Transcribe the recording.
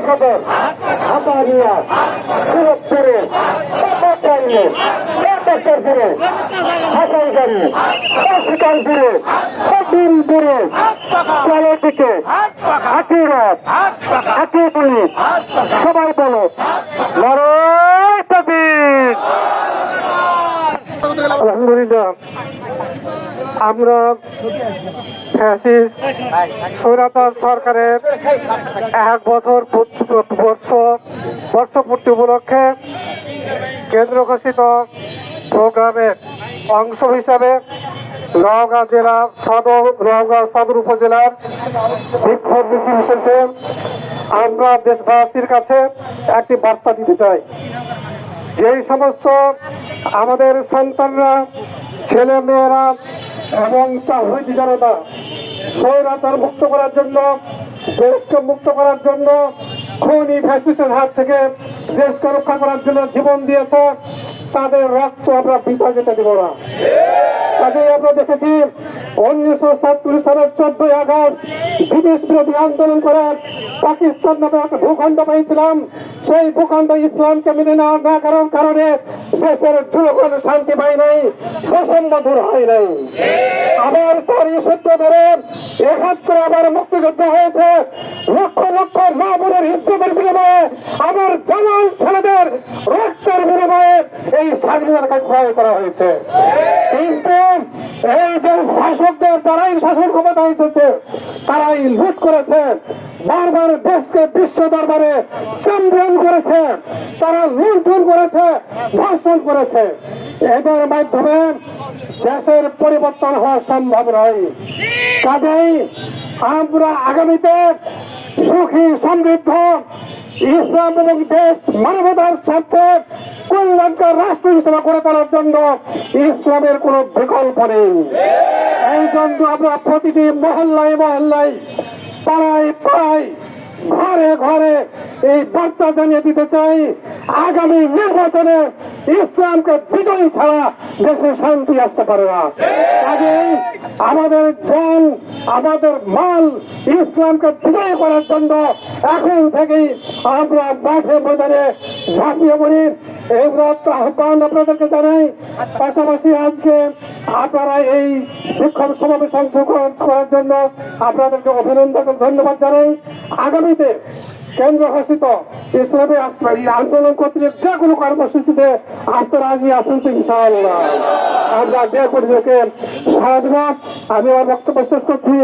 সদর হাতারিয়া সুরতপুরে চাইলে ডাক্তারপুরে হাসাইগাড়ি শিকালপুরে দিনপুরে চালদিকে হাতিরাত হাতিপুলি সবাই বলো লড়াই তাকবীর। আলহামদুলিল্লাহ আমরা ফ্যাসিস্ট স্বৈরাচার সরকারের 1 বছর বর্ষপূর্তি উপলক্ষে কেন্দ্র ঘোষিত প্রোগ্রামের অংশ হিসাবে নওগাঁ সদর উপজেলার বিক্ষোভ মিছিল শেষে আমরা দেশবাসীর কাছে একটি বার্তা দিতে চাই। যেই সমস্ত আমাদের সন্তানরা, ছেলে মেয়েরা এবং তাওহীদি জনতা স্বৈরাচার মুক্ত করার জন্য, দেশকে মুক্ত করার জন্য, খুনি ফ্যাসিস্টের হাত থেকে দেশকে রক্ষা করার জন্য জীবন দিয়েছে, তাদের রক্ত আমরা বৃথা যেতে দেব না। কাজেই আমরা দেখেছি 1947 সালের 14 আগস্ট ব্রিটিশ বিরোধী আন্দোলন করে পাকিস্তান নামে একটা ভূখণ্ড পেয়েছিলাম। সেই ভূখণ্ড ইসলামকে মেনে না করার কারণে দেশের জনগণ শান্তি পায় নাই, বৈষম্য দূর হয় নাই। আবার তারই সূত্র ধরে 71 আবার মুক্তিযুদ্ধ হয়েছে। লক্ষ লক্ষ মা বোনের ইজ্জতের বিনিময়ে, আমার জওয়ান ছেলেদের রক্তের বিনিময়ে এই স্বাধীনতাকে ক্রয় করা হয়েছে। কিন্তু এই যে শাসকদের দ্বারাই শাসন ক্ষমতা এসেছে, তারাই লুট করেছে, বারবার দেশকে বিশ্ব দরবারে চ্যাম্পিয়ন করেছে, তারা লুণ্ঠন করেছে, ধর্ষণ করেছে। এদের মাধ্যমে দেশের পরিবর্তন হওয়া সম্ভব নয়। কাজেই আমরা আগামীতে সুখী সমৃদ্ধ ইসলাম এবং দেশ মানবতার স্বার্থে কল্যাণকর রাষ্ট্র হিসেবে গড়ে তোলার জন্য ইসলামের কোন বিকল্প নেই। এই জন্য আমরা প্রতিটি মহল্লায় মহল্লায়, পাড়ায় পাড়ায়, ঘরে ঘরে এই বার্তা জানিয়ে দিতে চাই, আগামী নির্বাচনে ইসলামকে বিজয়ী ছাড়া দেশে শান্তি আসতে পারে না। কাজেই আমাদের জান, আমাদের মাল ইসলামকে বিজয়ী করার জন্য এখন থেকেই আমরা মাঠে ময়দানে ঝাঁপিয়ে পড়ি। এই আহ্বান আপনাদেরকে জানাই। পাশাপাশি আজকে আপনারা এই বিক্ষোভ সমাবেশ অংশগ্রহণ করার জন্য আপনাদেরকে অভিনন্দন, ধন্যবাদ জানাই। আগামীতে কেন্দ্র ঘোষিত ইসলামী আন্দোলন কর্তৃক যে কোনো কর্মসূচিতে আপনারা আগে আসুন তো ইনশাআল্লাহ আমরা যে পরিচয়কে সারা দিব। আমি আমার বক্তব্য শেষ করছি।